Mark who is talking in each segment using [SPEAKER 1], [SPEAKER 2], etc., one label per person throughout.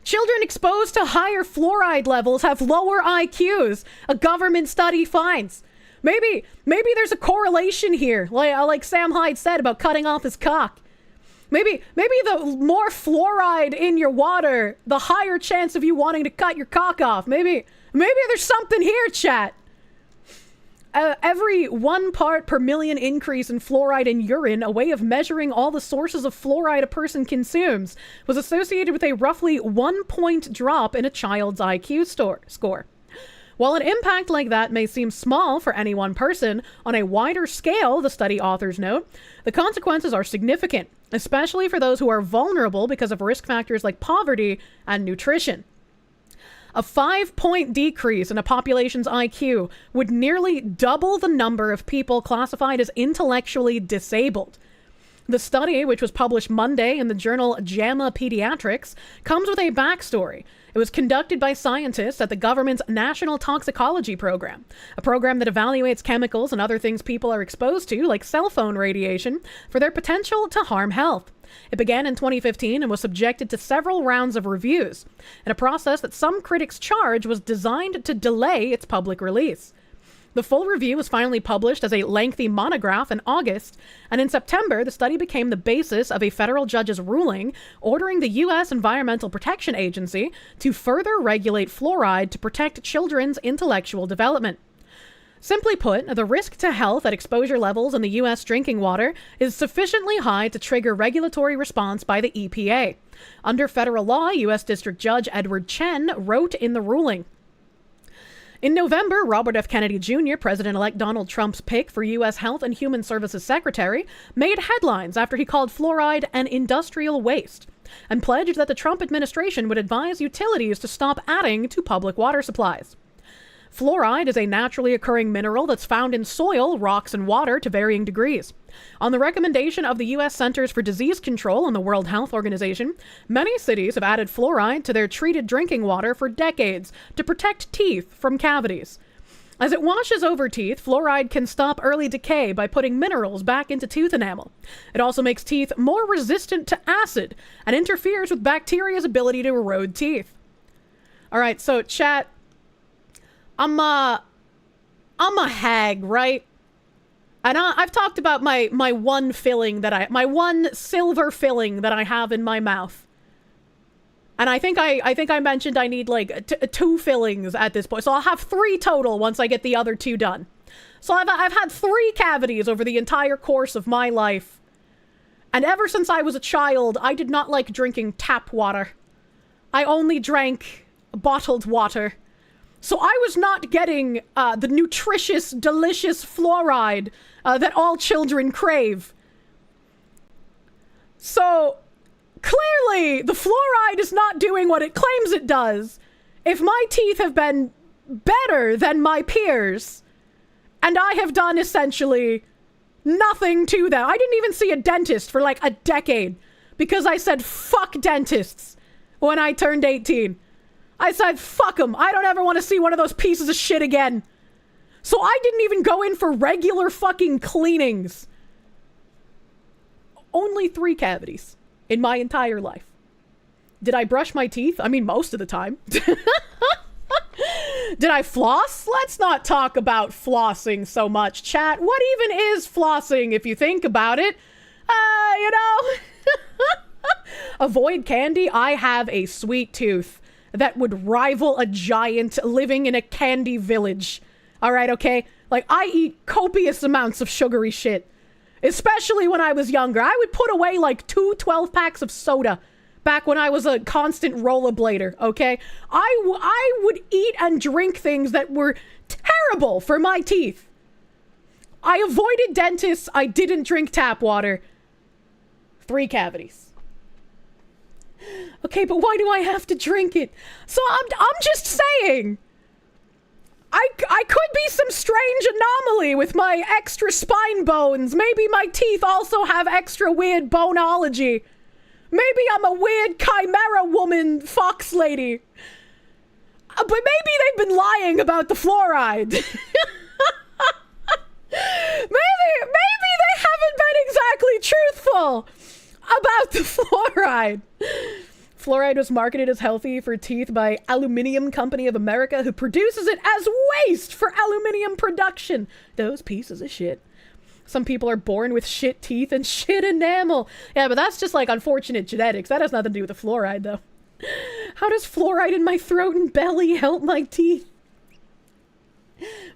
[SPEAKER 1] Children exposed to higher fluoride levels have lower IQs, a government study finds. Maybe there's a correlation here, like Sam Hyde said about cutting off his cock. Maybe the more fluoride in your water, the higher chance of you wanting to cut your cock off. Maybe there's something here, chat. Every 1 part per million increase in fluoride in urine, a way of measuring all the sources of fluoride a person consumes, was associated with a roughly 1 point drop in a child's IQ score. While an impact like that may seem small for any one person, on a wider scale, the study authors note, the consequences are significant, especially for those who are vulnerable because of risk factors like poverty and nutrition. A 5-point decrease in a population's IQ would nearly double the number of people classified as intellectually disabled. The study, which was published Monday in the journal JAMA Pediatrics, comes with a backstory. It was conducted by scientists at the government's National Toxicology Program, a program that evaluates chemicals and other things people are exposed to, like cell phone radiation, for their potential to harm health. It began in 2015 and was subjected to several rounds of reviews, in a process that some critics charge was designed to delay its public release. The full review was finally published as a lengthy monograph in August, and in September, the study became the basis of a federal judge's ruling ordering the U.S. Environmental Protection Agency to further regulate fluoride to protect children's intellectual development. Simply put, the risk to health at exposure levels in the U.S. drinking water is sufficiently high to trigger regulatory response by the EPA. Under federal law, U.S. District Judge Edward Chen wrote in the ruling, in November, Robert F. Kennedy Jr., President-elect Donald Trump's pick for U.S. Health and Human Services Secretary, made headlines after he called fluoride an industrial waste and pledged that the Trump administration would advise utilities to stop adding to public water supplies. Fluoride is a naturally occurring mineral that's found in soil, rocks, and water to varying degrees. On the recommendation of the U.S. Centers for Disease Control and the World Health Organization, many cities have added fluoride to their treated drinking water for decades to protect teeth from cavities. As it washes over teeth, fluoride can stop early decay by putting minerals back into tooth enamel. It also makes teeth more resistant to acid and interferes with bacteria's ability to erode teeth. All right, so chat, I'm a hag, right? And I've talked about my one filling my one silver filling that I have in my mouth. And I think I mentioned I need like 2 fillings at this point. So I'll have 3 total once I get the other 2 done. So I've had 3 cavities over the entire course of my life. And ever since I was a child, I did not like drinking tap water. I only drank bottled water. So I was not getting the nutritious, delicious fluoride that all children crave. So clearly, the fluoride is not doing what it claims it does. If my teeth have been better than my peers, and I have done essentially nothing to them. I didn't even see a dentist for like a decade because I said fuck dentists when I turned 18. I said, fuck them. I don't ever want to see one of those pieces of shit again. So I didn't even go in for regular fucking cleanings. Only 3 cavities in my entire life. Did I brush my teeth? I mean, most of the time. Did I floss? Let's not talk about flossing so much, chat. What even is flossing if you think about it? You know. Avoid candy. I have a sweet tooth that would rival a giant living in a candy village. All right, okay? Like, I eat copious amounts of sugary shit. Especially when I was younger. I would put away like 2 12-packs of soda back when I was a constant rollerblader, okay? I would eat and drink things that were terrible for my teeth. I avoided dentists. I didn't drink tap water. 3 cavities. Okay, but why do I have to drink it? So I'm just saying. I could be some strange anomaly with my extra spine bones. Maybe my teeth also have extra weird boneology. Maybe I'm a weird chimera woman fox lady. But maybe they've been lying about the fluoride. Maybe they haven't been exactly truthful about the fluoride. Fluoride was marketed as healthy for teeth by Aluminium Company of America, who produces it as waste for aluminium production. Those pieces of shit. Some people are born with shit teeth and shit enamel. Yeah, but that's just like unfortunate genetics. That has nothing to do with the fluoride, though. How does fluoride in my throat and belly help my teeth?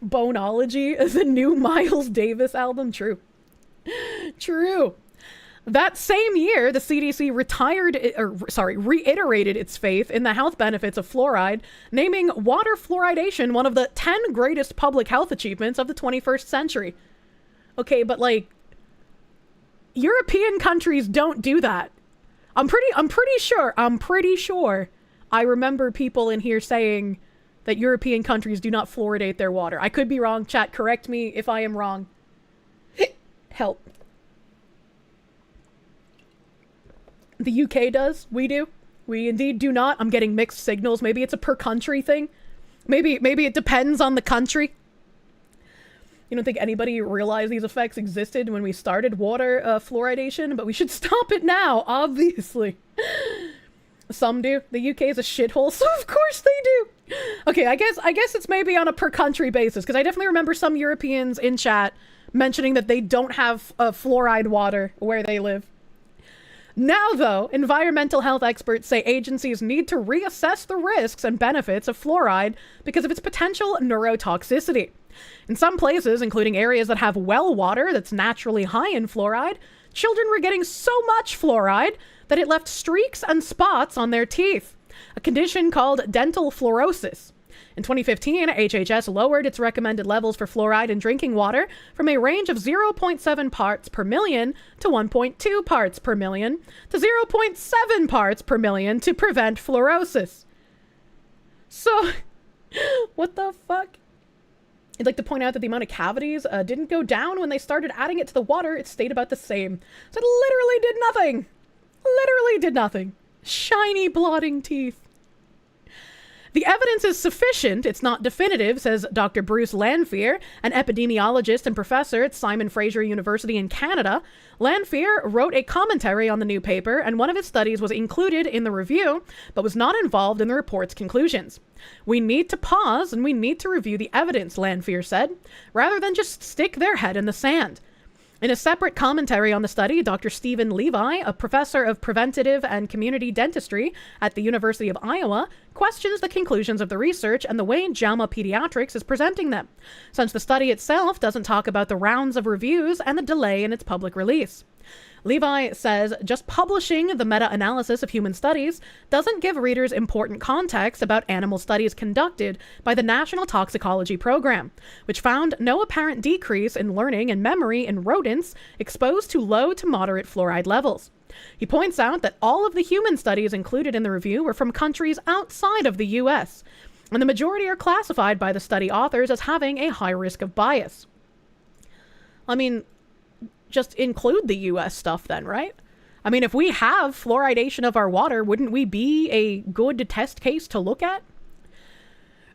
[SPEAKER 1] Boneology is a new Miles Davis album. True. True. That same year, the CDC reiterated its faith in the health benefits of fluoride, naming water fluoridation one of the 10 greatest public health achievements of the 21st century. Okay, but like, European countries don't do that. I'm pretty sure I remember people in here saying that European countries do not fluoridate their water. I could be wrong. Chat, correct me if I am wrong. Help. The UK does. We do. We indeed do not. I'm getting mixed signals. Maybe it's a per country thing. Maybe it depends on the country. You don't think anybody realized these effects existed when we started water fluoridation? But we should stop it now, obviously. Some do. The UK is a shithole, so of course they do. Okay, I guess it's maybe on a per country basis, because I definitely remember some Europeans in chat mentioning that they don't have fluoride water where they live. Now, though, environmental health experts say agencies need to reassess the risks and benefits of fluoride because of its potential neurotoxicity. In some places, including areas that have well water that's naturally high in fluoride, children were getting so much fluoride that it left streaks and spots on their teeth, a condition called dental fluorosis. In 2015, HHS lowered its recommended levels for fluoride in drinking water from a range of 0.7 parts per million to 1.2 parts per million to 0.7 parts per million to prevent fluorosis. So, what the fuck? I'd like to point out that the amount of cavities didn't go down when they started adding it to the water. It stayed about the same. So it literally did nothing. Literally did nothing. Shiny blotting teeth. The evidence is sufficient, it's not definitive, says Dr. Bruce Lanphier, an epidemiologist and professor at Simon Fraser University in Canada. Lanphier wrote a commentary on the new paper, and one of his studies was included in the review, but was not involved in the report's conclusions. We need to pause and we need to review the evidence, Lanphier said, rather than just stick their head in the sand. In a separate commentary on the study, Dr. Stephen Levi, a professor of preventative and community dentistry at the University of Iowa, questions the conclusions of the research and the way JAMA Pediatrics is presenting them, since the study itself doesn't talk about the rounds of reviews and the delay in its public release. Levi says just publishing the meta-analysis of human studies doesn't give readers important context about animal studies conducted by the National Toxicology Program, which found no apparent decrease in learning and memory in rodents exposed to low to moderate fluoride levels. He points out that all of the human studies included in the review were from countries outside of the US, and the majority are classified by the study authors as having a high risk of bias. I mean, just include the US stuff then, right? I mean, if we have fluoridation of our water, wouldn't we be a good test case to look at?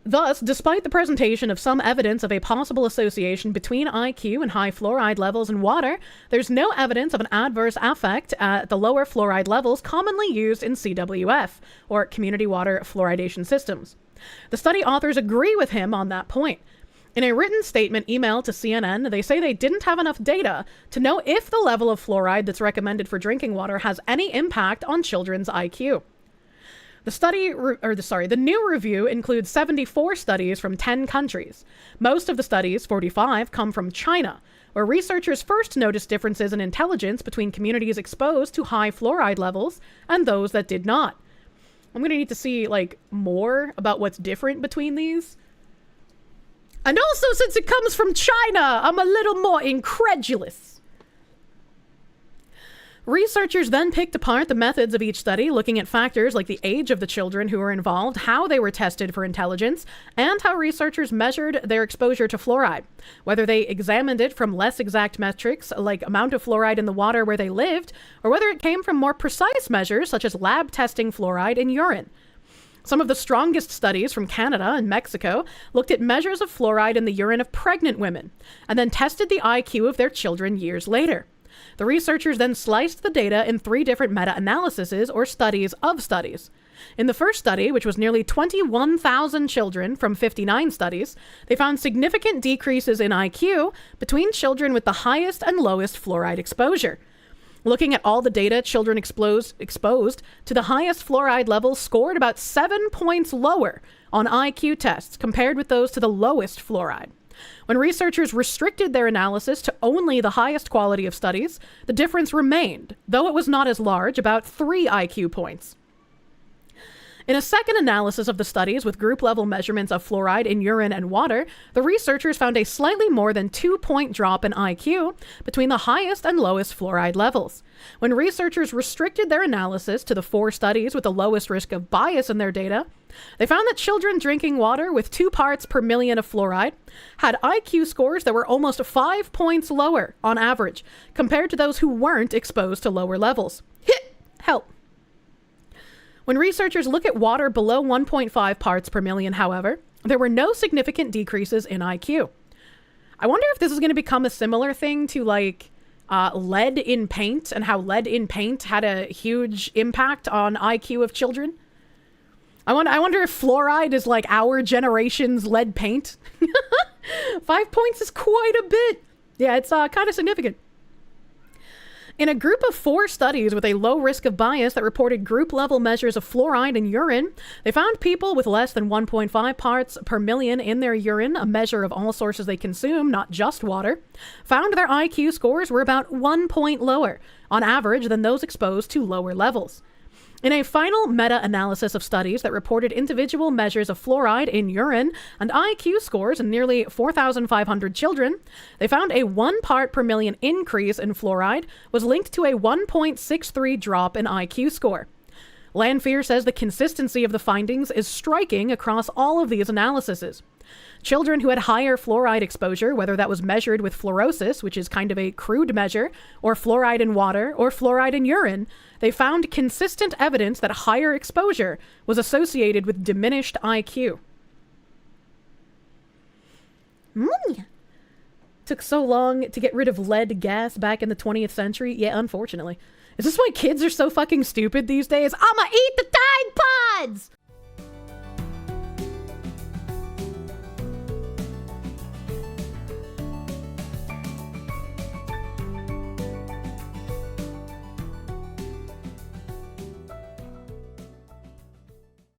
[SPEAKER 1] Thus, despite the presentation of some evidence of a possible association between IQ and high fluoride levels in water, there's no evidence of an adverse effect at the lower fluoride levels commonly used in CWF, or community water fluoridation systems. The study authors agree with him on that point. In a written statement emailed to CNN, they say they didn't have enough data to know if the level of fluoride that's recommended for drinking water has any impact on children's IQ. The new review includes 74 studies from 10 countries. Most of the studies, 45, come from China, where researchers first noticed differences in intelligence between communities exposed to high fluoride levels and those that did not. I'm going to need to see, more about what's different between these. And also, since it comes from China, I'm a little more incredulous. Researchers then picked apart the methods of each study, looking at factors like the age of the children who were involved, how they were tested for intelligence, and how researchers measured their exposure to fluoride, whether they examined it from less exact metrics like amount of fluoride in the water where they lived, or whether it came from more precise measures such as lab testing fluoride in urine. Some of the strongest studies from Canada and Mexico looked at measures of fluoride in the urine of pregnant women, and then tested the IQ of their children years later. The researchers then sliced the data in 3 different meta-analyses, or studies of studies. In the first study, which was nearly 21,000 children from 59 studies, they found significant decreases in IQ between children with the highest and lowest fluoride exposure. Looking at all the data, children exposed to the highest fluoride levels scored about 7 points lower on IQ tests compared with those to the lowest fluoride. When researchers restricted their analysis to only the highest quality of studies, the difference remained, though it was not as large, about 3 IQ points. In a second analysis of the studies with group-level measurements of fluoride in urine and water, the researchers found a slightly more than 2-point drop in IQ between the highest and lowest fluoride levels. When researchers restricted their analysis to the 4 studies with the lowest risk of bias in their data, they found that children drinking water with 2 parts per million of fluoride had IQ scores that were almost 5 points lower on average compared to those who weren't exposed to lower levels. Help. When researchers look at water below 1.5 parts per million, however, there were no significant decreases in IQ. I wonder if this is going to become a similar thing to like lead in paint, and how lead in paint had a huge impact on IQ of children. I wonder if fluoride is like our generation's lead paint. 5 points is quite a bit. Yeah, it's kind of significant. In a group of 4 studies with a low risk of bias that reported group-level measures of fluoride in urine, they found people with less than 1.5 parts per million in their urine, a measure of all sources they consume, not just water, found their IQ scores were about 1 point lower, on average, than those exposed to lower levels. In a final meta-analysis of studies that reported individual measures of fluoride in urine and IQ scores in nearly 4,500 children, they found a 1 part per million increase in fluoride was linked to a 1.63 drop in IQ score. Lanphier says the consistency of the findings is striking across all of these analyses. Children who had higher fluoride exposure, whether that was measured with fluorosis, which is kind of a crude measure, or fluoride in water, or fluoride in urine, they found consistent evidence that higher exposure was associated with diminished IQ. Took so long to get rid of lead gas back in the 20th century. Yeah, unfortunately. Is this why kids are so fucking stupid these days? I'ma eat the Tide Pods!